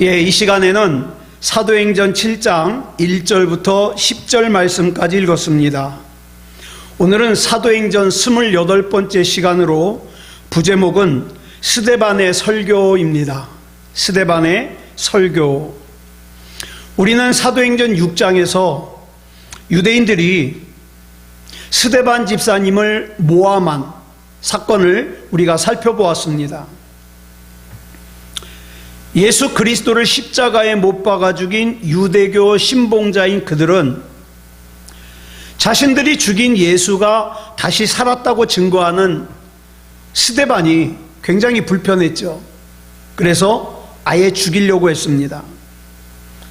이 시간에는 사도행전 7장 1절부터 10절 말씀까지 읽었습니다. 오늘은 사도행전 28번째 시간으로 부제목은 스데반의 설교입니다. 스데반의 설교. 우리는 사도행전 6장에서 유대인들이 스데반 집사님을 모함한 사건을 우리가 살펴보았습니다. 예수 그리스도를 십자가에 못 박아 죽인 유대교 신봉자인 그들은 자신들이 죽인 예수가 다시 살았다고 증거하는 스데반이 굉장히 불편했죠. 그래서 아예 죽이려고 했습니다.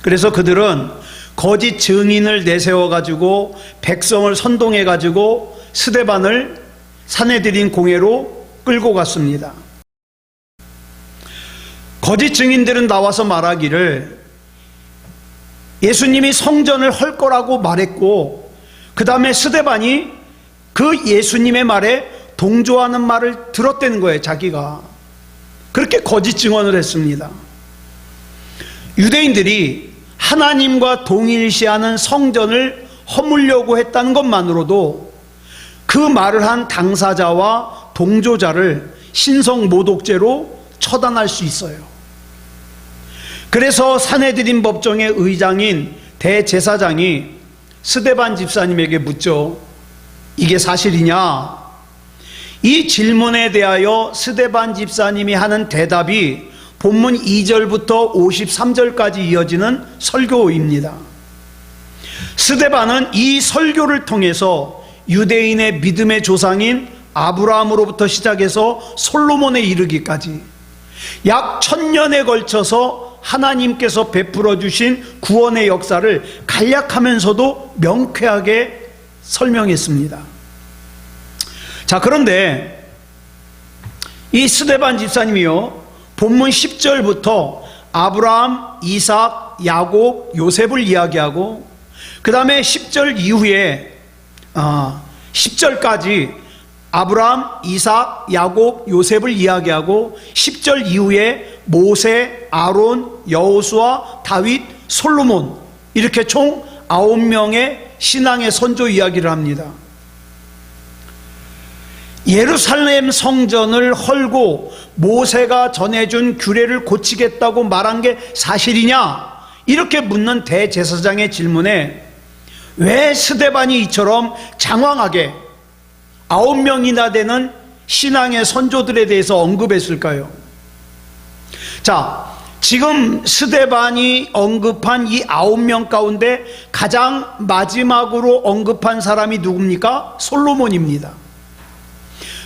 그래서 그들은 거짓 증인을 내세워가지고 백성을 선동해가지고 스데반을 산헤드린 공회로 끌고 갔습니다. 거짓 증인들은 나와서 말하기를 예수님이 성전을 헐 거라고 말했고, 그 다음에 스데반이 그 예수님의 말에 동조하는 말을 들었다는 거예요. 자기가 그렇게 거짓 증언을 했습니다. 유대인들이 하나님과 동일시하는 성전을 허물려고 했다는 것만으로도 그 말을 한 당사자와 동조자를 신성모독죄로 처단할 수 있어요. 그래서 산헤드린 법정의 의장인 대제사장이 스데반 집사님에게 묻죠. 이게 사실이냐? 이 질문에 대하여 스데반 집사님이 하는 대답이 본문 2절부터 53절까지 이어지는 설교입니다. 스데반은 이 설교를 통해서 유대인의 믿음의 조상인 아브라함으로부터 시작해서 솔로몬에 이르기까지 약 1000년에 걸쳐서 하나님께서 베풀어 주신 구원의 역사를 간략하면서도 명쾌하게 설명했습니다. 자, 그런데 이 스데반 집사님이요, 본문 10절부터 아브라함, 이삭, 야곱, 요셉을 이야기하고, 그 다음에 10절 이후에 10절까지 아브라함, 이삭, 야곱, 요셉을 이야기하고 10절 이후에 모세, 아론, 여호수아, 다윗, 솔로몬, 이렇게 총 9명의 신앙의 선조 이야기를 합니다. 예루살렘 성전을 헐고 모세가 전해준 규례를 고치겠다고 말한 게 사실이냐? 이렇게 묻는 대제사장의 질문에 왜 스데반이 이처럼 장황하게 9명이나 되는 신앙의 선조들에 대해서 언급했을까요? 자, 지금 스데반이 언급한 이 9명 가운데 가장 마지막으로 언급한 사람이 누굽니까? 솔로몬입니다.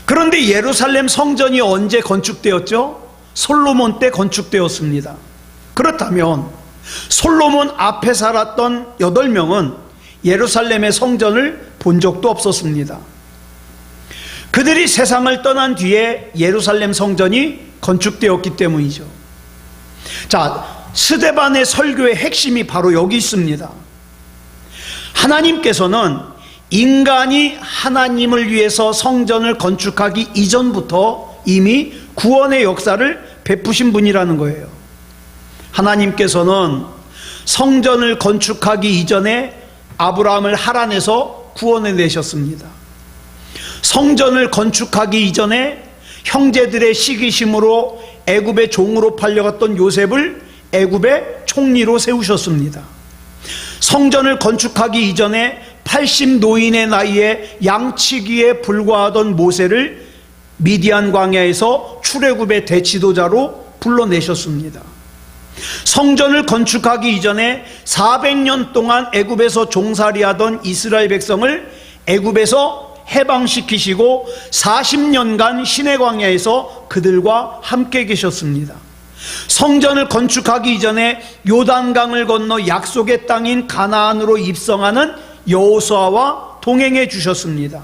그런데 예루살렘 성전이 언제 건축되었죠? 솔로몬 때 건축되었습니다. 그렇다면 솔로몬 앞에 살았던 8명은 예루살렘의 성전을 본 적도 없었습니다. 그들이 세상을 떠난 뒤에 예루살렘 성전이 건축되었기 때문이죠. 자, 스데반의 설교의 핵심이 바로 여기 있습니다. 하나님께서는 인간이 하나님을 위해서 성전을 건축하기 이전부터 이미 구원의 역사를 베푸신 분이라는 거예요. 하나님께서는 성전을 건축하기 이전에 아브라함을 하란에서 구원해 내셨습니다. 성전을 건축하기 이전에 형제들의 시기심으로 애굽의 종으로 팔려갔던 요셉을 애굽의 총리로 세우셨습니다. 성전을 건축하기 이전에 80 노인의 나이에 양치기에 불과하던 모세를 미디안 광야에서 출애굽의 대지도자로 불러내셨습니다. 성전을 건축하기 이전에 400년 동안 애굽에서 종살이하던 이스라엘 백성을 애굽에서 해방시키시고 40년간 시내 광야에서 그들과 함께 계셨습니다. 성전을 건축하기 이전에 요단강을 건너 약속의 땅인 가나안으로 입성하는 여호수아와 동행해 주셨습니다.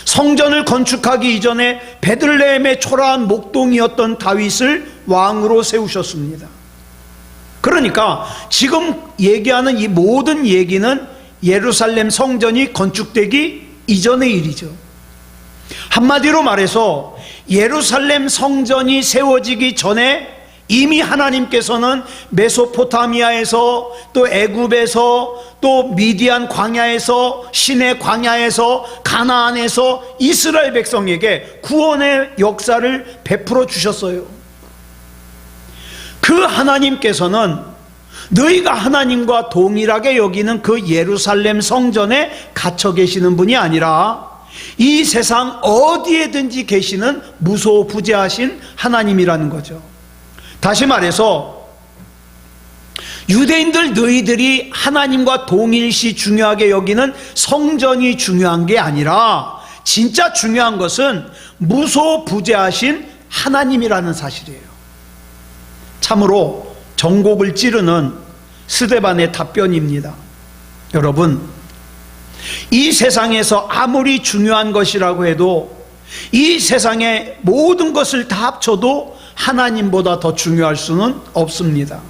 성전을 건축하기 이전에 베들레헴의 초라한 목동이었던 다윗을 왕으로 세우셨습니다. 그러니까 지금 얘기하는 이 모든 얘기는 예루살렘 성전이 건축되기 이전의 일이죠. 한마디로 말해서 예루살렘 성전이 세워지기 전에 이미 하나님께서는 메소포타미아에서 또 애굽에서 또 미디안 광야에서 시내 광야에서 가나안에서 이스라엘 백성에게 구원의 역사를 베풀어 주셨어요. 그 하나님께서는 너희가 하나님과 동일하게 여기는 그 예루살렘 성전에 갇혀 계시는 분이 아니라 이 세상 어디에든지 계시는 무소부재하신 하나님이라는 거죠. 다시 말해서 유대인들 너희들이 하나님과 동일시 중요하게 여기는 성전이 중요한 게 아니라 진짜 중요한 것은 무소부재하신 하나님이라는 사실이에요. 참으로 전곡을 찌르는 스데반의 답변입니다. 여러분, 이 세상에서 아무리 중요한 것이라고 해도 이 세상의 모든 것을 다 합쳐도 하나님보다 더 중요할 수는 없습니다.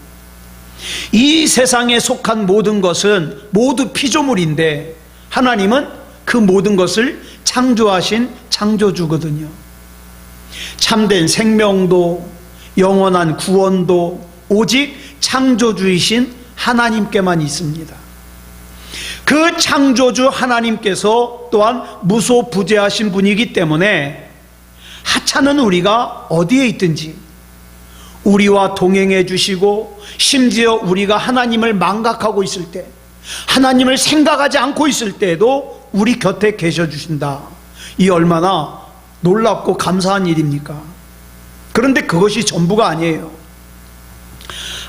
이 세상에 속한 모든 것은 모두 피조물인데 하나님은 그 모든 것을 창조하신 창조주거든요. 참된 생명도 영원한 구원도 오직 창조주이신 하나님께만 있습니다. 그 창조주 하나님께서 또한 무소부재하신 분이기 때문에 하찮은 우리가 어디에 있든지 우리와 동행해 주시고 심지어 우리가 하나님을 망각하고 있을 때 하나님을 생각하지 않고 있을 때에도 우리 곁에 계셔 주신다. 이 얼마나 놀랍고 감사한 일입니까? 그런데 그것이 전부가 아니에요.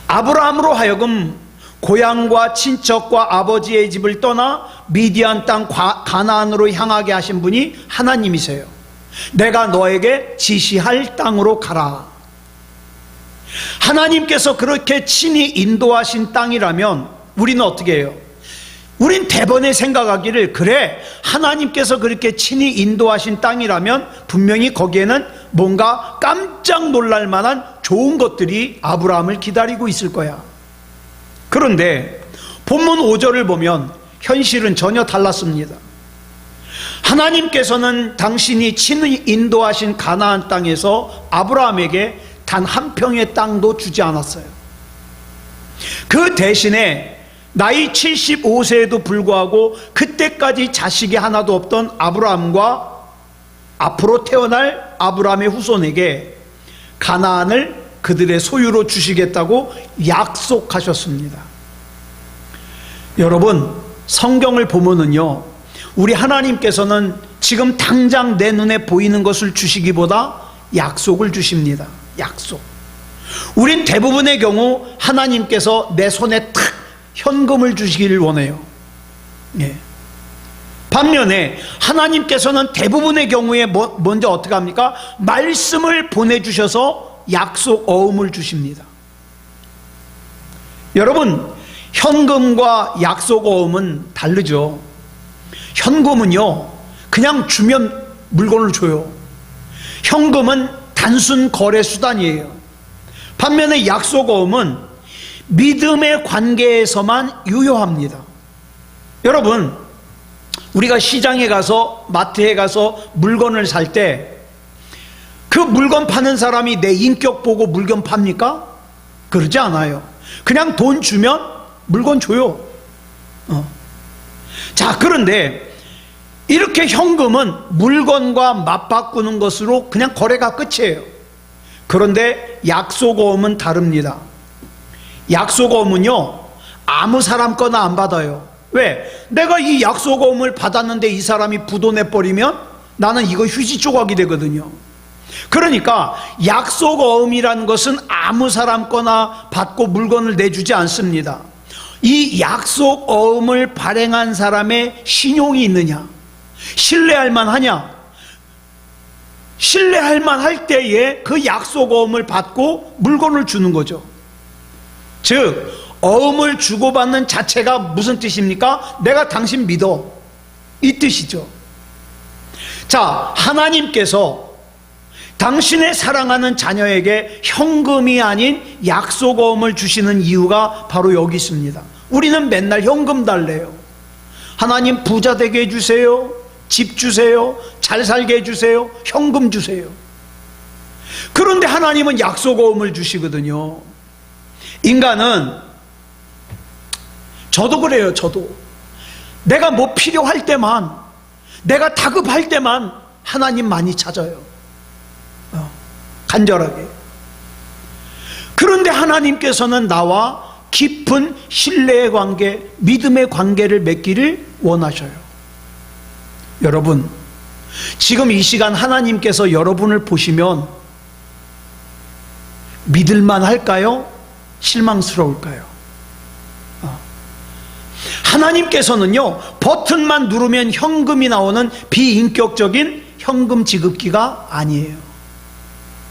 아브라함으로 하여금 고향과 친척과 아버지의 집을 떠나 미디안 땅 가나안으로 향하게 하신 분이 하나님이세요. 내가 너에게 지시할 땅으로 가라. 하나님께서 그렇게 친히 인도하신 땅이라면 우리는 어떻게 해요? 우린 대번에 생각하기를 그래, 하나님께서 그렇게 친히 인도하신 땅이라면 분명히 거기에는 뭔가 깜짝 놀랄 만한 좋은 것들이 아브라함을 기다리고 있을 거야. 그런데 본문 5절을 보면 현실은 전혀 달랐습니다. 하나님께서는 당신이 친히 인도하신 가나안 땅에서 아브라함에게 단 한 평의 땅도 주지 않았어요. 그 대신에 나이 75세에도 불구하고 그때까지 자식이 하나도 없던 아브라함과 앞으로 태어날 아브라함의 후손에게 가나안을 그들의 소유로 주시겠다고 약속하셨습니다. 여러분, 성경을 보면은요, 우리 하나님께서는 지금 당장 내 눈에 보이는 것을 주시기보다 약속을 주십니다. 약속. 우린 대부분의 경우 하나님께서 내 손에 탁 현금을 주시기를 원해요. 예. 반면에 하나님께서는 대부분의 경우에 먼저 어떻게 합니까? 말씀을 보내주셔서 약속 어음을 주십니다. 여러분, 현금과 약속 어음은 다르죠. 현금은요, 그냥 주면 물건을 줘요. 현금은 단순 거래 수단이에요. 반면에 약속 어음은 믿음의 관계에서만 유효합니다. 여러분, 우리가 시장에 가서 마트에 가서 물건을 살 때 그 물건 파는 사람이 내 인격 보고 물건 팝니까? 그러지 않아요. 그냥 돈 주면 물건 줘요. 자, 그런데 이렇게 현금은 물건과 맞바꾸는 것으로 그냥 거래가 끝이에요. 그런데 약속어음은 다릅니다. 약속어음은요, 아무 사람 거나 안 받아요. 왜? 내가 이 약속어음을 받았는데 이 사람이 부도내버리면 나는 이거 휴지 조각이 되거든요. 그러니까 약속어음이라는 것은 아무 사람 거나 받고 물건을 내주지 않습니다. 이 약속어음을 발행한 사람의 신용이 있느냐, 신뢰할 만하냐, 신뢰할 만할 때에 그 약속어음을 받고 물건을 주는 거죠. 즉, 어음을 주고받는 자체가 무슨 뜻입니까? 내가 당신 믿어, 이 뜻이죠. 자, 하나님께서 당신의 사랑하는 자녀에게 현금이 아닌 약속어음을 주시는 이유가 바로 여기 있습니다. 우리는 맨날 현금 달래요. 하나님 부자 되게 해주세요, 집 주세요, 잘 살게 해주세요, 현금 주세요. 그런데 하나님은 약속어음을 주시거든요. 인간은, 저도 그래요. 저도 내가 뭐 필요할 때만, 내가 다급할 때만 하나님 많이 찾아요. 간절하게. 그런데 하나님께서는 나와 깊은 신뢰의 관계, 믿음의 관계를 맺기를 원하셔요. 여러분, 지금 이 시간 하나님께서 여러분을 보시면 믿을만 할까요? 실망스러울까요? 하나님께서는요, 버튼만 누르면 현금이 나오는 비인격적인 현금 지급기가 아니에요.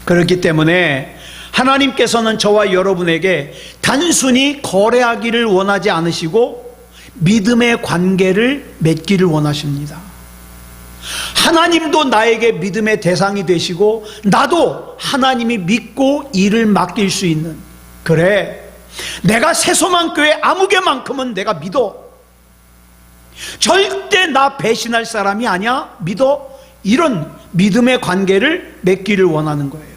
그렇기 때문에 하나님께서는 저와 여러분에게 단순히 거래하기를 원하지 않으시고 믿음의 관계를 맺기를 원하십니다. 하나님도 나에게 믿음의 대상이 되시고 나도 하나님이 믿고 일을 맡길 수 있는, 그래, 내가 새소망교회 아무개만큼은 내가 믿어, 절대 나 배신할 사람이 아니야, 믿어, 이런 믿음의 관계를 맺기를 원하는 거예요.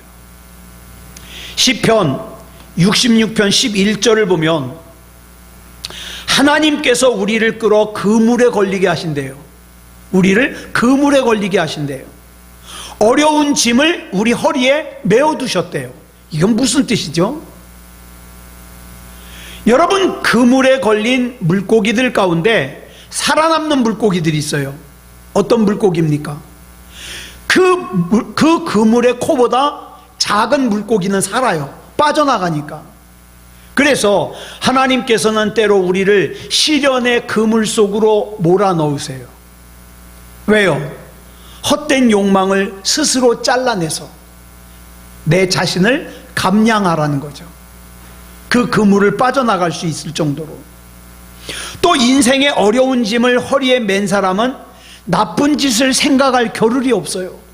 시편 66편 11절을 보면 하나님께서 우리를 끌어 그물에 걸리게 하신대요. 우리를 그물에 걸리게 하신대요. 어려운 짐을 우리 허리에 메어두셨대요. 이건 무슨 뜻이죠? 여러분, 그물에 걸린 물고기들 가운데 살아남는 물고기들이 있어요. 어떤 물고기입니까? 그 그물의 코보다 작은 물고기는 살아요. 빠져나가니까. 그래서 하나님께서는 때로 우리를 시련의 그물 속으로 몰아넣으세요. 왜요? 헛된 욕망을 스스로 잘라내서 내 자신을 감량하라는 거죠. 그 그물을 빠져나갈 수 있을 정도로. 또 인생의 어려운 짐을 허리에 맨 사람은 나쁜 짓을 생각할 겨를이 없어요.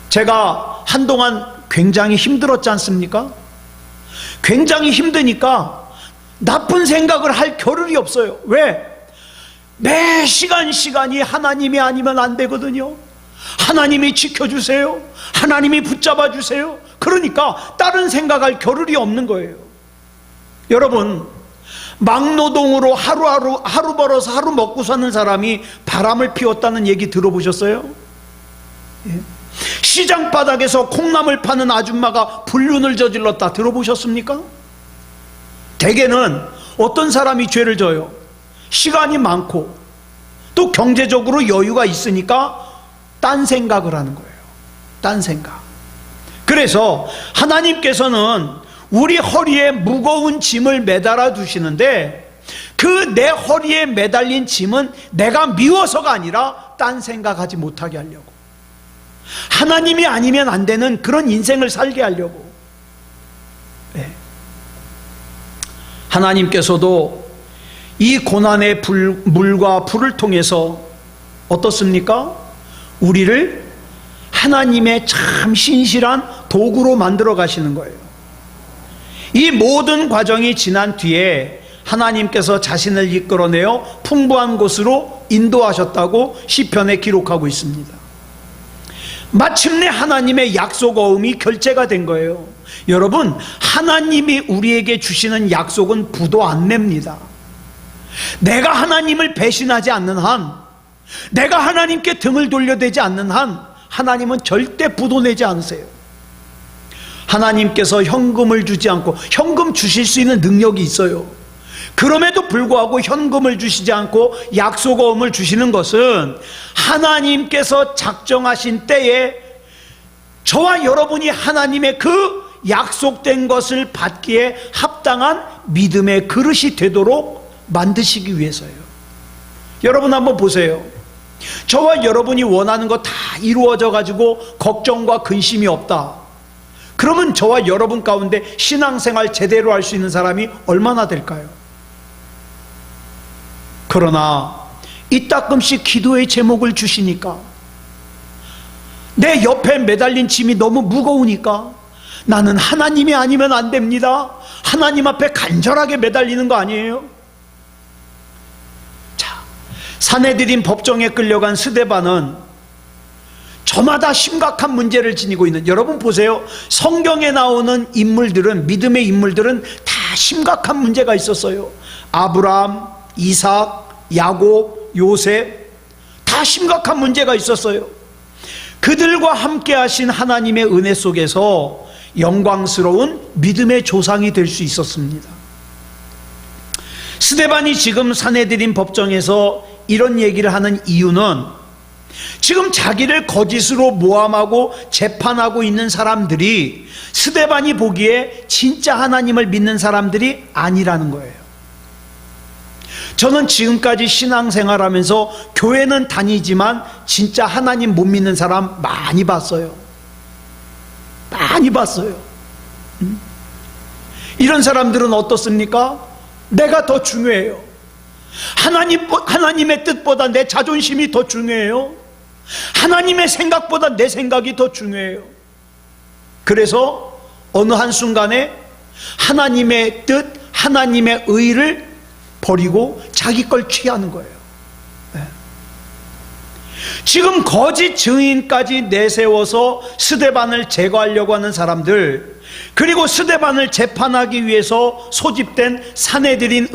제가 한동안 굉장히 힘들었지 않습니까? 굉장히 힘드니까 나쁜 생각을 할 겨를이 없어요. 왜? 매 시간이 하나님이 아니면 안 되거든요. 하나님이 지켜주세요. 하나님이 붙잡아 주세요. 그러니까 다른 생각할 겨를이 없는 거예요. 여러분, 막노동으로 하루 벌어서 하루 먹고 사는 사람이 바람을 피웠다는 얘기 들어보셨어요? 예. 시장 바닥에서 콩나물 파는 아줌마가 불륜을 저질렀다 들어보셨습니까? 대개는 어떤 사람이 죄를 져요? 시간이 많고 또 경제적으로 여유가 있으니까 딴 생각을 하는 거예요. 딴 생각. 그래서 하나님께서는 우리 허리에 무거운 짐을 매달아 두시는데 그 내 허리에 매달린 짐은 내가 미워서가 아니라 딴 생각하지 못하게 하려고, 하나님이 아니면 안 되는 그런 인생을 살게 하려고. 네. 하나님께서도 이 고난의 물과 불을 통해서 어떻습니까? 우리를 하나님의 참 신실한 도구로 만들어 가시는 거예요. 이 모든 과정이 지난 뒤에 하나님께서 자신을 이끌어내어 풍부한 곳으로 인도하셨다고 시편에 기록하고 있습니다. 마침내 하나님의 약속어음이 결제가 된 거예요. 여러분, 하나님이 우리에게 주시는 약속은 부도 안 냅니다. 내가 하나님을 배신하지 않는 한, 내가 하나님께 등을 돌려대지 않는 한 하나님은 절대 부도 내지 않으세요. 하나님께서 현금을 주지 않고, 현금 주실 수 있는 능력이 있어요. 그럼에도 불구하고 현금을 주시지 않고 약속어음을 주시는 것은 하나님께서 작정하신 때에 저와 여러분이 하나님의 그 약속된 것을 받기에 합당한 믿음의 그릇이 되도록 만드시기 위해서예요. 여러분 한번 보세요. 저와 여러분이 원하는 거 다 이루어져 가지고 걱정과 근심이 없다. 그러면 저와 여러분 가운데 신앙생활 제대로 할 수 있는 사람이 얼마나 될까요? 그러나 이따금씩 기도의 제목을 주시니까, 내 옆에 매달린 짐이 너무 무거우니까 나는 하나님이 아니면 안 됩니다. 하나님 앞에 간절하게 매달리는 거 아니에요? 자, 사내들인 법정에 끌려간 스데반은 저마다 심각한 문제를 지니고 있는, 여러분 보세요. 성경에 나오는 인물들은, 믿음의 인물들은 다 심각한 문제가 있었어요. 아브라함, 이삭, 야곱, 요셉, 다 심각한 문제가 있었어요. 그들과 함께 하신 하나님의 은혜 속에서 영광스러운 믿음의 조상이 될 수 있었습니다. 스데반이 지금 사내들인 법정에서 이런 얘기를 하는 이유는, 지금 자기를 거짓으로 모함하고 재판하고 있는 사람들이 스데반이 보기에 진짜 하나님을 믿는 사람들이 아니라는 거예요. 저는 지금까지 신앙생활하면서 교회는 다니지만 진짜 하나님 못 믿는 사람 많이 봤어요. 많이 봤어요. 이런 사람들은 어떻습니까? 내가 더 중요해요. 하나님의 뜻보다 내 자존심이 더 중요해요. 하나님의 생각보다 내 생각이 더 중요해요. 그래서 어느 한순간에 하나님의 뜻, 하나님의 의를 버리고 자기 걸 취하는 거예요. 네. 지금 거짓 증인까지 내세워서 스데반을 제거하려고 하는 사람들, 그리고 스데반을 재판하기 위해서 소집된 사내들인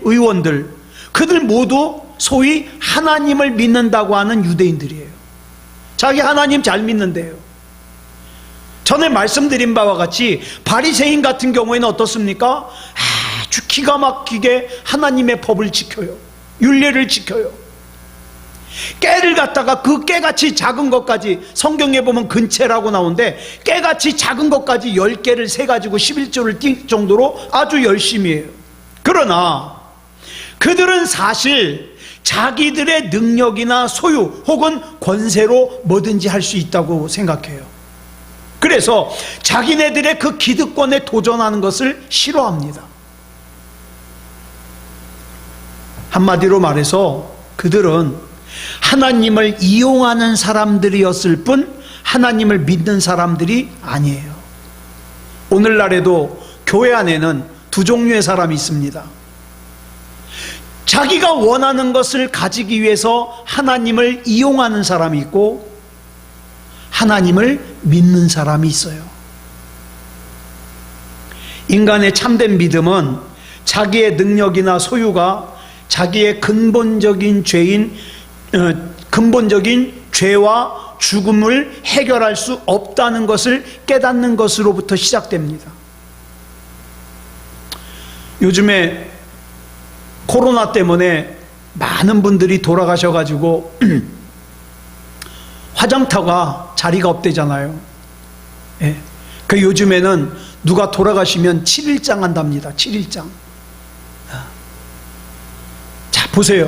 의원들, 그들 모두 소위 하나님을 믿는다고 하는 유대인들이에요. 자기 하나님 잘 믿는데요. 전에 말씀드린 바와 같이 바리새인 같은 경우에는 어떻습니까? 아주 기가 막히게 하나님의 법을 지켜요. 율례를 지켜요. 깨를 갖다가 그 깨같이 작은 것까지, 성경에 보면 근체라고 나오는데 깨같이 작은 것까지 10개를 세가지고 11조를 띌 정도로 아주 열심히 해요. 그러나 그들은 사실 자기들의 능력이나 소유 혹은 권세로 뭐든지 할 수 있다고 생각해요. 그래서 자기네들의 그 기득권에 도전하는 것을 싫어합니다. 한마디로 말해서 그들은 하나님을 이용하는 사람들이었을 뿐 하나님을 믿는 사람들이 아니에요. 오늘날에도 교회 안에는 두 종류의 사람이 있습니다. 자기가 원하는 것을 가지기 위해서 하나님을 이용하는 사람이 있고, 하나님을 믿는 사람이 있어요. 인간의 참된 믿음은 자기의 능력이나 소유가 자기의 근본적인 죄와 죽음을 해결할 수 없다는 것을 깨닫는 것으로부터 시작됩니다. 요즘에 코로나 때문에 많은 분들이 돌아가셔가지고 화장터가 자리가 없대잖아요. 예. 그 요즘에는 누가 돌아가시면 7일장 한답니다. 7일장. 자, 보세요.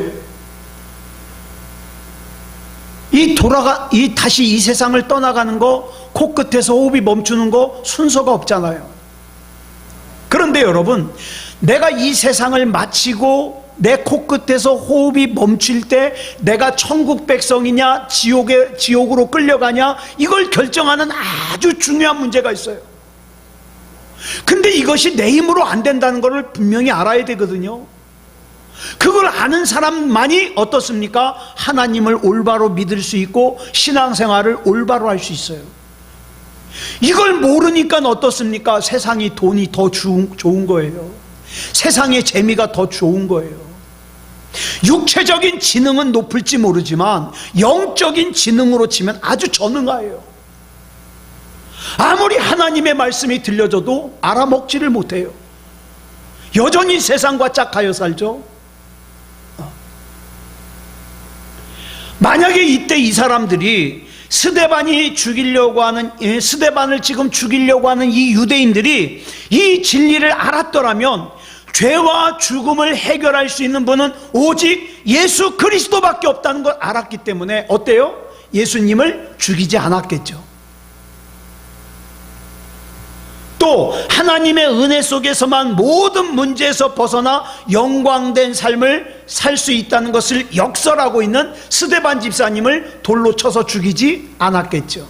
다시 이 세상을 떠나가는 거, 코끝에서 호흡이 멈추는 거 순서가 없잖아요. 그런데 여러분, 내가 이 세상을 마치고 내 코끝에서 호흡이 멈출 때 내가 천국 백성이냐 지옥으로 끌려가냐, 이걸 결정하는 아주 중요한 문제가 있어요. 근데 이것이 내 힘으로 안 된다는 것을 분명히 알아야 되거든요. 그걸 아는 사람만이 어떻습니까? 하나님을 올바로 믿을 수 있고 신앙생활을 올바로 할 수 있어요. 이걸 모르니까 어떻습니까? 세상이 돈이 더 좋은 거예요. 세상의 재미가 더 좋은 거예요. 육체적인 지능은 높을지 모르지만 영적인 지능으로 치면 아주 전능하예요. 아무리 하나님의 말씀이 들려줘도 알아먹지를 못해요. 여전히 세상과 짝하여 살죠. 만약에 이때 이 사람들이 스데반을 지금 죽이려고 하는 이 유대인들이 이 진리를 알았더라면 죄와 죽음을 해결할 수 있는 분은 오직 예수 그리스도밖에 없다는 걸 알았기 때문에 어때요? 예수님을 죽이지 않았겠죠. 또 하나님의 은혜 속에서만 모든 문제에서 벗어나 영광된 삶을 살 수 있다는 것을 역설하고 있는 스데반 집사님을 돌로 쳐서 죽이지 않았겠죠.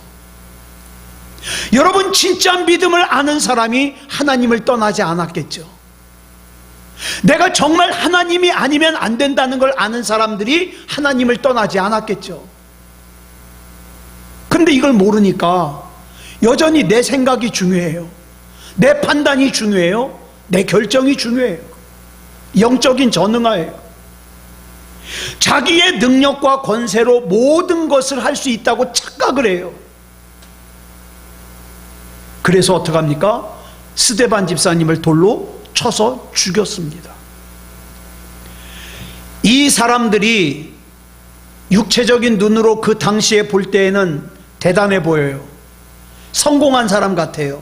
여러분, 진짜 믿음을 아는 사람이 하나님을 떠나지 않았겠죠. 내가 정말 하나님이 아니면 안 된다는 걸 아는 사람들이 하나님을 떠나지 않았겠죠. 근데 이걸 모르니까 여전히 내 생각이 중요해요. 내 판단이 중요해요. 내 결정이 중요해요. 영적인 전응하예요. 자기의 능력과 권세로 모든 것을 할 수 있다고 착각을 해요. 그래서 어떡합니까? 스데반 집사님을 돌로 쳐서 죽였습니다. 이 사람들이 육체적인 눈으로 그 당시에 볼 때에는 대단해 보여요. 성공한 사람 같아요.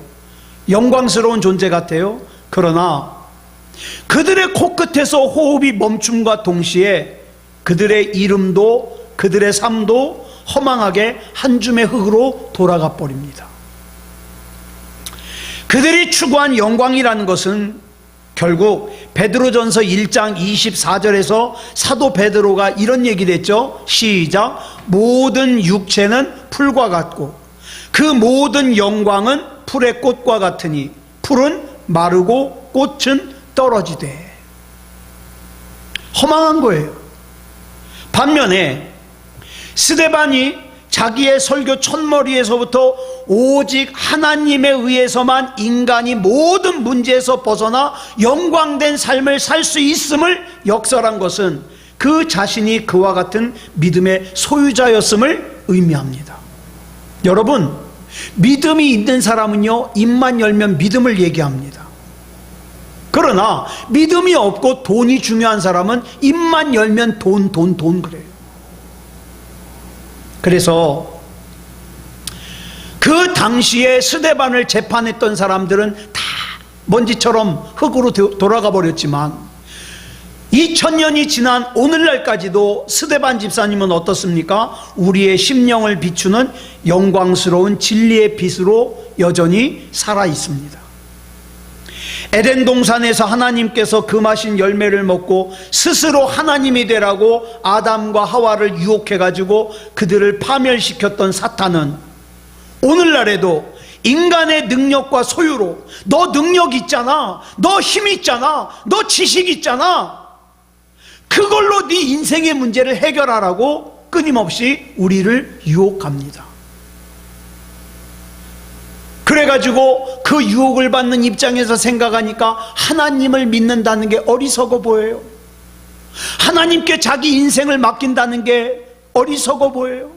영광스러운 존재 같아요. 그러나 그들의 코끝에서 호흡이 멈춤과 동시에 그들의 이름도 그들의 삶도 허망하게 한 줌의 흙으로 돌아가 버립니다. 그들이 추구한 영광이라는 것은 결국 베드로전서 1장 24절에서 사도 베드로가 이런 얘기를 했죠. 시작. 모든 육체는 풀과 같고 그 모든 영광은 풀의 꽃과 같으니 풀은 마르고 꽃은 떨어지되. 허망한 거예요. 반면에 스데반이 자기의 설교 첫머리에서부터 오직 하나님에 의해서만 인간이 모든 문제에서 벗어나 영광된 삶을 살 수 있음을 역설한 것은 그 자신이 그와 같은 믿음의 소유자였음을 의미합니다. 여러분, 믿음이 있는 사람은요, 입만 열면 믿음을 얘기합니다. 그러나 믿음이 없고 돈이 중요한 사람은 입만 열면 돈 그래요. 그래서 그 당시에 스데반을 재판했던 사람들은 다 먼지처럼 흙으로 돌아가 버렸지만 2000년이 지난 오늘날까지도 스데반 집사님은 어떻습니까? 우리의 심령을 비추는 영광스러운 진리의 빛으로 여전히 살아 있습니다. 에덴 동산에서 하나님께서 금하신 열매를 먹고 스스로 하나님이 되라고 아담과 하와를 유혹해가지고 그들을 파멸시켰던 사탄은 오늘날에도 인간의 능력과 소유로 너 능력 있잖아, 너 힘 있잖아, 너 지식 있잖아, 그걸로 네 인생의 문제를 해결하라고 끊임없이 우리를 유혹합니다. 그래가지고 그 유혹을 받는 입장에서 생각하니까 하나님을 믿는다는 게 어리석어 보여요. 하나님께 자기 인생을 맡긴다는 게 어리석어 보여요.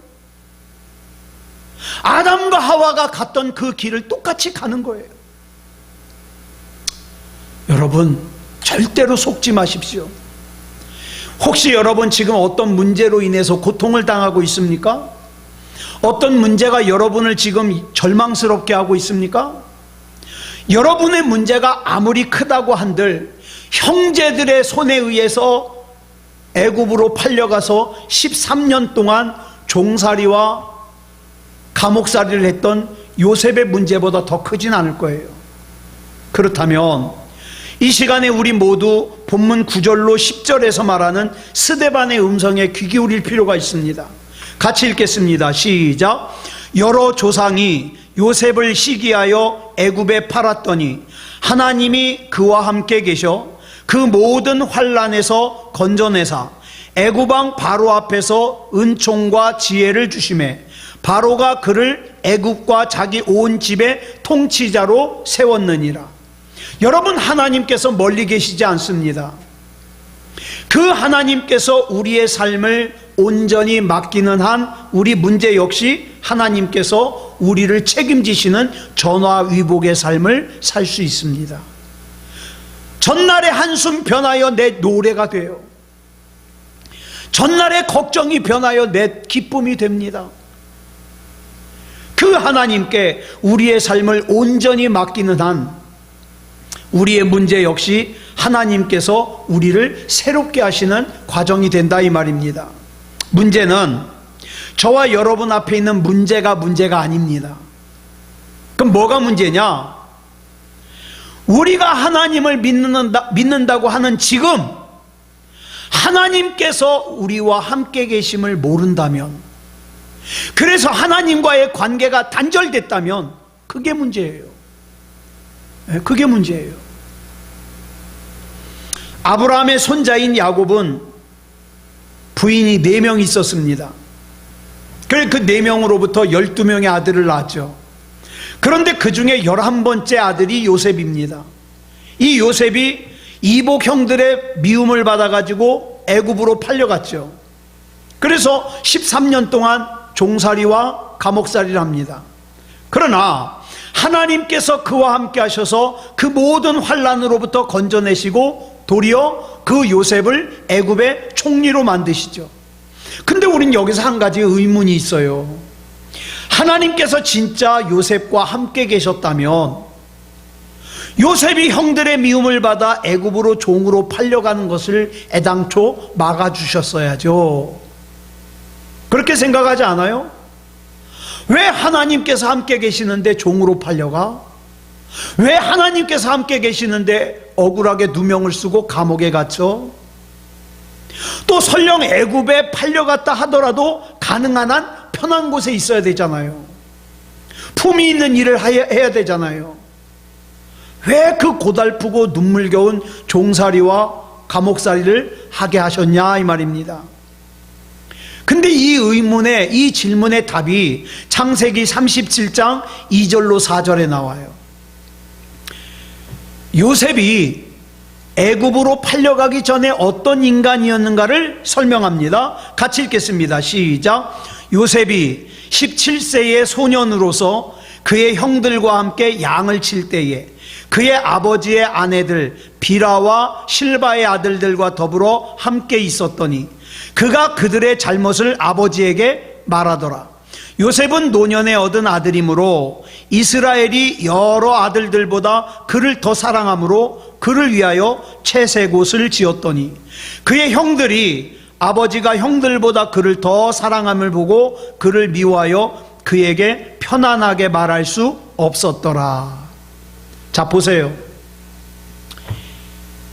아담과 하와가 갔던 그 길을 똑같이 가는 거예요. 여러분, 절대로 속지 마십시오. 혹시 여러분 지금 어떤 문제로 인해서 고통을 당하고 있습니까? 어떤 문제가 여러분을 지금 절망스럽게 하고 있습니까? 여러분의 문제가 아무리 크다고 한들 형제들의 손에 의해서 애굽으로 팔려가서 13년 동안 종살이와 감옥살이를 했던 요셉의 문제보다 더 크진 않을 거예요. 그렇다면 이 시간에 우리 모두 본문 9절로 10절에서 말하는 스데반의 음성에 귀 기울일 필요가 있습니다. 같이 읽겠습니다. 시작. 여러 조상이 요셉을 시기하여 애굽에 팔았더니 하나님이 그와 함께 계셔 그 모든 환난에서 건져내사 애굽 왕 바로 앞에서 은총과 지혜를 주시매 바로가 그를 애굽과 자기 온 집의 통치자로 세웠느니라. 여러분, 하나님께서 멀리 계시지 않습니다. 그 하나님께서 우리의 삶을 온전히 맡기는 한 우리 문제 역시 하나님께서 우리를 책임지시는 전화위복의 삶을 살 수 있습니다. 전날의 한숨 변하여 내 노래가 돼요. 전날의 걱정이 변하여 내 기쁨이 됩니다. 그 하나님께 우리의 삶을 온전히 맡기는 한 우리의 문제 역시 하나님께서 우리를 새롭게 하시는 과정이 된다 이 말입니다. 문제는 저와 여러분 앞에 있는 문제가 아닙니다. 그럼 뭐가 문제냐? 우리가 하나님을 믿는다고 하는 지금 하나님께서 우리와 함께 계심을 모른다면, 그래서 하나님과의 관계가 단절됐다면 그게 문제예요. 그게 문제예요. 아브라함의 손자인 야곱은 부인이 4명 있었습니다. 그래 그 4명으로부터 12명의 아들을 낳았죠. 그런데 그 중에 11번째 아들이 요셉입니다. 이 요셉이 이복 형들의 미움을 받아가지고 애굽으로 팔려갔죠. 그래서 13년 동안 종살이와 감옥살이를 합니다. 그러나 하나님께서 그와 함께 하셔서 그 모든 환난으로부터 건져내시고 도리어 그 요셉을 애굽의 총리로 만드시죠. 근데 우린 여기서 한 가지 의문이 있어요. 하나님께서 진짜 요셉과 함께 계셨다면 요셉이 형들의 미움을 받아 애굽으로 종으로 팔려가는 것을 애당초 막아주셨어야죠. 그렇게 생각하지 않아요? 왜 하나님께서 함께 계시는데 종으로 팔려가? 왜 하나님께서 함께 계시는데 억울하게 누명을 쓰고 감옥에 갇혀? 또 설령 애굽에 팔려갔다 하더라도 가능한 한 편한 곳에 있어야 되잖아요. 품위 있는 일을 해야 되잖아요. 왜 그 고달프고 눈물겨운 종살이와 감옥살이를 하게 하셨냐 이 말입니다. 근데 이 의문의, 이 질문의 답이 창세기 37장 2절로 4절에 나와요. 요셉이 애굽으로 팔려가기 전에 어떤 인간이었는가를 설명합니다. 같이 읽겠습니다. 시작. 요셉이 17세의 소년으로서 그의 형들과 함께 양을 칠 때에 그의 아버지의 아내들 비라와 실바의 아들들과 더불어 함께 있었더니 그가 그들의 잘못을 아버지에게 말하더라. 요셉은 노년에 얻은 아들이므로 이스라엘이 여러 아들들보다 그를 더 사랑하므로 그를 위하여 채색옷을 지었더니 그의 형들이 아버지가 형들보다 그를 더 사랑함을 보고 그를 미워하여 그에게 편안하게 말할 수 없었더라. 자, 보세요.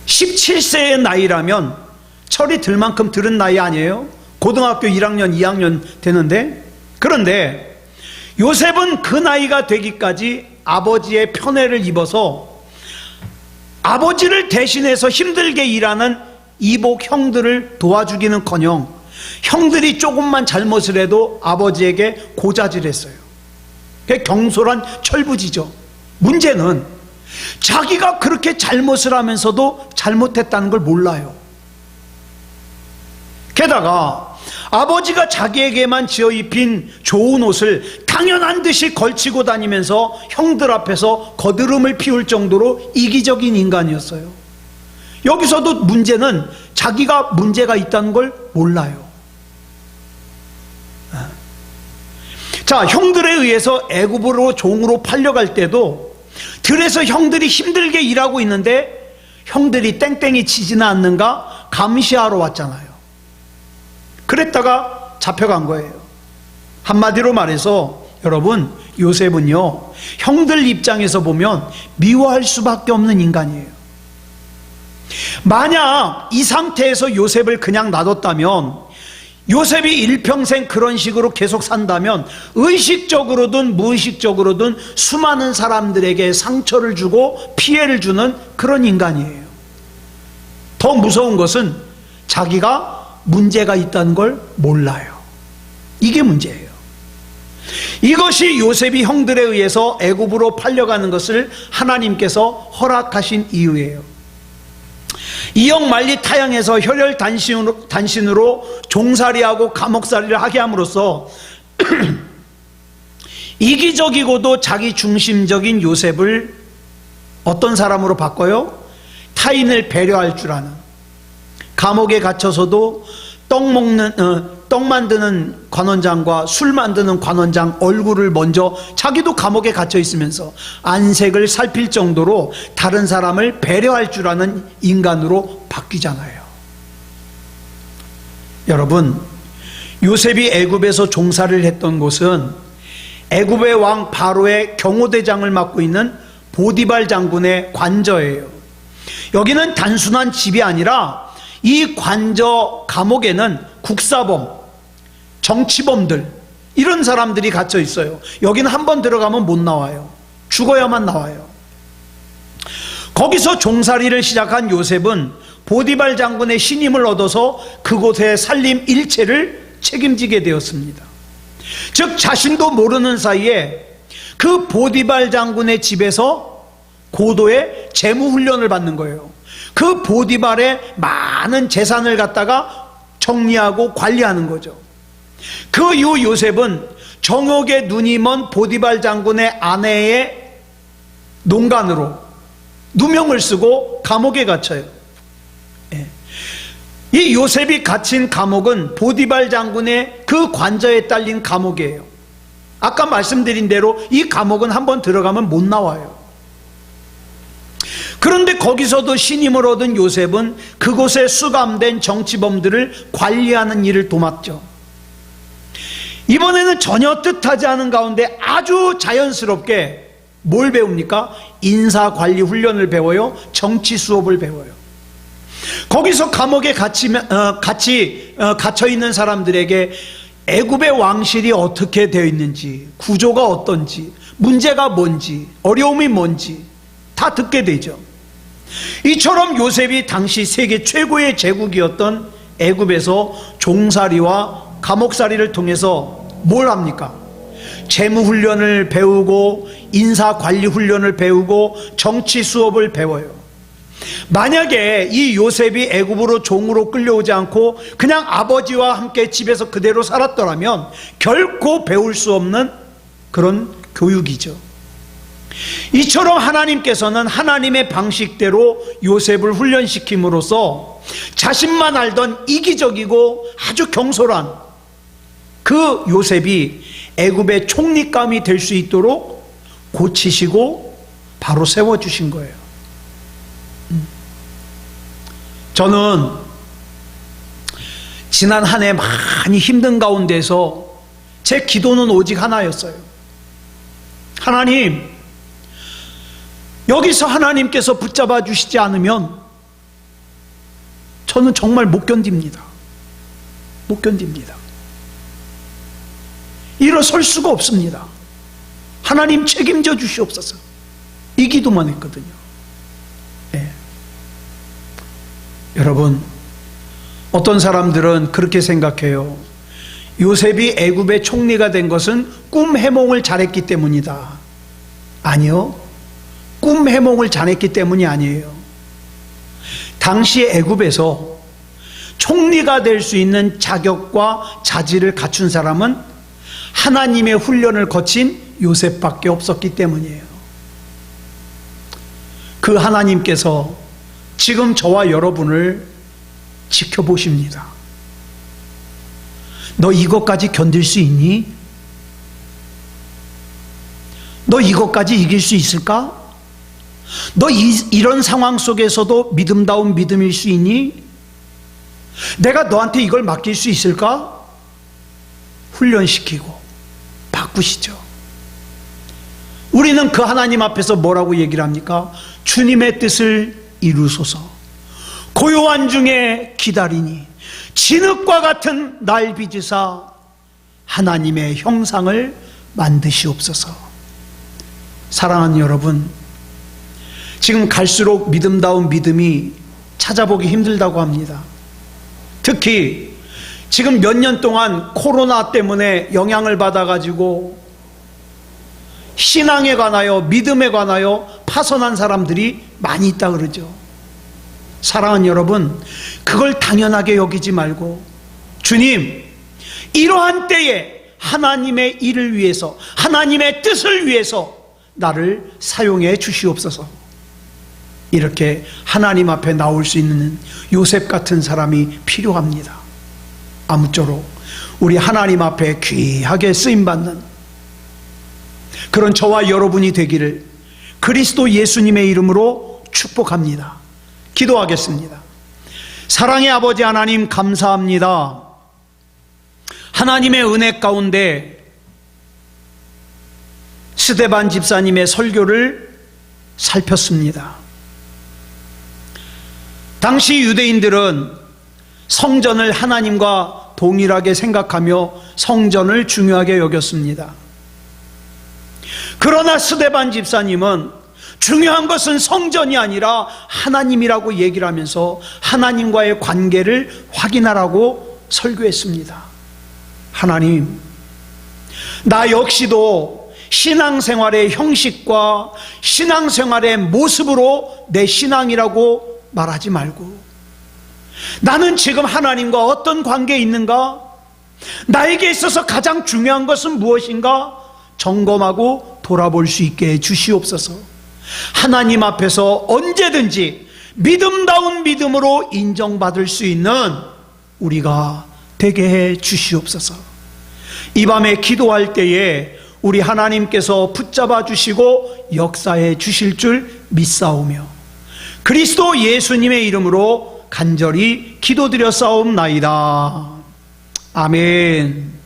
17세의 나이라면 철이 들 만큼 들은 나이 아니에요? 고등학교 1학년, 2학년 되는데. 그런데 요셉은 그 나이가 되기까지 아버지의 편애를 입어서 아버지를 대신해서 힘들게 일하는 이복 형들을 도와주기는커녕 형들이 조금만 잘못을 해도 아버지에게 고자질했어요. 그게 경솔한 철부지죠. 문제는 자기가 그렇게 잘못을 하면서도 잘못했다는 걸 몰라요. 게다가 아버지가 자기에게만 지어 입힌 좋은 옷을 당연한 듯이 걸치고 다니면서 형들 앞에서 거드름을 피울 정도로 이기적인 인간이었어요. 여기서도 문제는 자기가 문제가 있다는 걸 몰라요. 자, 형들에 의해서 애굽으로 종으로 팔려갈 때도 들에서 형들이 힘들게 일하고 있는데 형들이 땡땡이 치지는 않는가 감시하러 왔잖아요. 그랬다가 잡혀간 거예요. 한마디로 말해서 여러분, 요셉은요 형들 입장에서 보면 미워할 수밖에 없는 인간이에요. 만약 이 상태에서 요셉을 그냥 놔뒀다면, 요셉이 일평생 그런 식으로 계속 산다면 의식적으로든 무의식적으로든 수많은 사람들에게 상처를 주고 피해를 주는 그런 인간이에요. 더 무서운 것은 자기가 문제가 있다는 걸 몰라요. 이게 문제예요. 이것이 요셉이 형들에 의해서 애굽으로 팔려가는 것을 하나님께서 허락하신 이유예요. 이역 만리 타향에서 혈혈 단신으로 종살이하고 감옥살이를 하게 함으로써 이기적이고도 자기 중심적인 요셉을 어떤 사람으로 바꿔요? 타인을 배려할 줄 아는, 감옥에 갇혀서도 떡 만드는 관원장과 술 만드는 관원장 얼굴을 먼저, 자기도 감옥에 갇혀 있으면서 안색을 살필 정도로 다른 사람을 배려할 줄 아는 인간으로 바뀌잖아요. 여러분, 요셉이 애굽에서 종살이를 했던 곳은 애굽의 왕 바로의 경호대장을 맡고 있는 보디발 장군의 관저예요. 여기는 단순한 집이 아니라 이 관저 감옥에는 국사범, 정치범들, 이런 사람들이 갇혀 있어요. 여기는 한번 들어가면 못 나와요. 죽어야만 나와요. 거기서 종살이를 시작한 요셉은 보디발 장군의 신임을 얻어서 그곳의 살림 일체를 책임지게 되었습니다. 즉 자신도 모르는 사이에 그 보디발 장군의 집에서 고도의 재무 훈련을 받는 거예요. 그 보디발의 많은 재산을 갖다가 정리하고 관리하는 거죠. 그 이후 요셉은 정욕에 눈이 먼 보디발 장군의 아내의 농간으로 누명을 쓰고 감옥에 갇혀요. 이 요셉이 갇힌 감옥은 보디발 장군의 그 관저에 딸린 감옥이에요. 아까 말씀드린 대로 이 감옥은 한번 들어가면 못 나와요. 그런데 거기서도 신임을 얻은 요셉은 그곳에 수감된 정치범들을 관리하는 일을 도맡죠. 이번에는 전혀 뜻하지 않은 가운데 아주 자연스럽게 뭘 배웁니까? 인사관리 훈련을 배워요. 정치 수업을 배워요. 거기서 감옥에 갇혀 있는 사람들에게 애굽의 왕실이 어떻게 되어 있는지, 구조가 어떤지, 문제가 뭔지, 어려움이 뭔지 다 듣게 되죠. 이처럼 요셉이 당시 세계 최고의 제국이었던 애굽에서 종살이와 감옥살이를 통해서 뭘 합니까? 재무훈련을 배우고 인사관리훈련을 배우고 정치 수업을 배워요. 만약에 이 요셉이 애굽으로 종으로 끌려오지 않고 그냥 아버지와 함께 집에서 그대로 살았더라면 결코 배울 수 없는 그런 교육이죠. 이처럼 하나님께서는 하나님의 방식대로 요셉을 훈련시킴으로써 자신만 알던 이기적이고 아주 경솔한 그 요셉이 애굽의 총리감이 될 수 있도록 고치시고 바로 세워주신 거예요. 저는 지난 한 해 많이 힘든 가운데서 제 기도는 오직 하나였어요. 하나님, 여기서 하나님께서 붙잡아 주시지 않으면 저는 정말 못 견딥니다. 못 견딥니다. 일어설 수가 없습니다. 하나님 책임져 주시옵소서. 이 기도만 했거든요. 네. 여러분, 어떤 사람들은 그렇게 생각해요. 요셉이 애굽의 총리가 된 것은 꿈 해몽을 잘했기 때문이다. 아니요, 꿈 해몽을 잘했기 때문이 아니에요. 당시 애굽에서 총리가 될 수 있는 자격과 자질을 갖춘 사람은 하나님의 훈련을 거친 요셉밖에 없었기 때문이에요. 그 하나님께서 지금 저와 여러분을 지켜보십니다. 너 이것까지 견딜 수 있니? 너 이것까지 이길 수 있을까? 너 이런 상황 속에서도 믿음다운 믿음일 수 있니? 내가 너한테 이걸 맡길 수 있을까? 훈련시키고 바꾸시죠. 우리는 그 하나님 앞에서 뭐라고 얘기를 합니까? 주님의 뜻을 이루소서. 고요한 중에 기다리니 진흙과 같은 날 빚으사 하나님의 형상을 만드시옵소서. 사랑하는 여러분, 지금 갈수록 믿음다운 믿음이 찾아보기 힘들다고 합니다. 특히 지금 몇 년 동안 코로나 때문에 영향을 받아가지고 신앙에 관하여, 믿음에 관하여 파선한 사람들이 많이 있다 그러죠. 사랑하는 여러분, 그걸 당연하게 여기지 말고 주님, 이러한 때에 하나님의 일을 위해서, 하나님의 뜻을 위해서 나를 사용해 주시옵소서. 이렇게 하나님 앞에 나올 수 있는 요셉 같은 사람이 필요합니다. 아무쪼록 우리 하나님 앞에 귀하게 쓰임받는 그런 저와 여러분이 되기를 그리스도 예수님의 이름으로 축복합니다. 기도하겠습니다. 사랑의 아버지 하나님, 감사합니다. 하나님의 은혜 가운데 스데반 집사님의 설교를 살폈습니다. 당시 유대인들은 성전을 하나님과 동일하게 생각하며 성전을 중요하게 여겼습니다. 그러나 스데반 집사님은 중요한 것은 성전이 아니라 하나님이라고 얘기를 하면서 하나님과의 관계를 확인하라고 설교했습니다. 하나님, 나 역시도 신앙생활의 형식과 신앙생활의 모습으로 내 신앙이라고 말하지 말고, 나는 지금 하나님과 어떤 관계에 있는가? 나에게 있어서 가장 중요한 것은 무엇인가? 점검하고 돌아볼 수 있게 해 주시옵소서. 하나님 앞에서 언제든지 믿음다운 믿음으로 인정받을 수 있는 우리가 되게 해 주시옵소서. 이 밤에 기도할 때에 우리 하나님께서 붙잡아 주시고 역사해 주실 줄 믿사오며 그리스도 예수님의 이름으로 간절히 기도드려 싸움나이다. 아멘.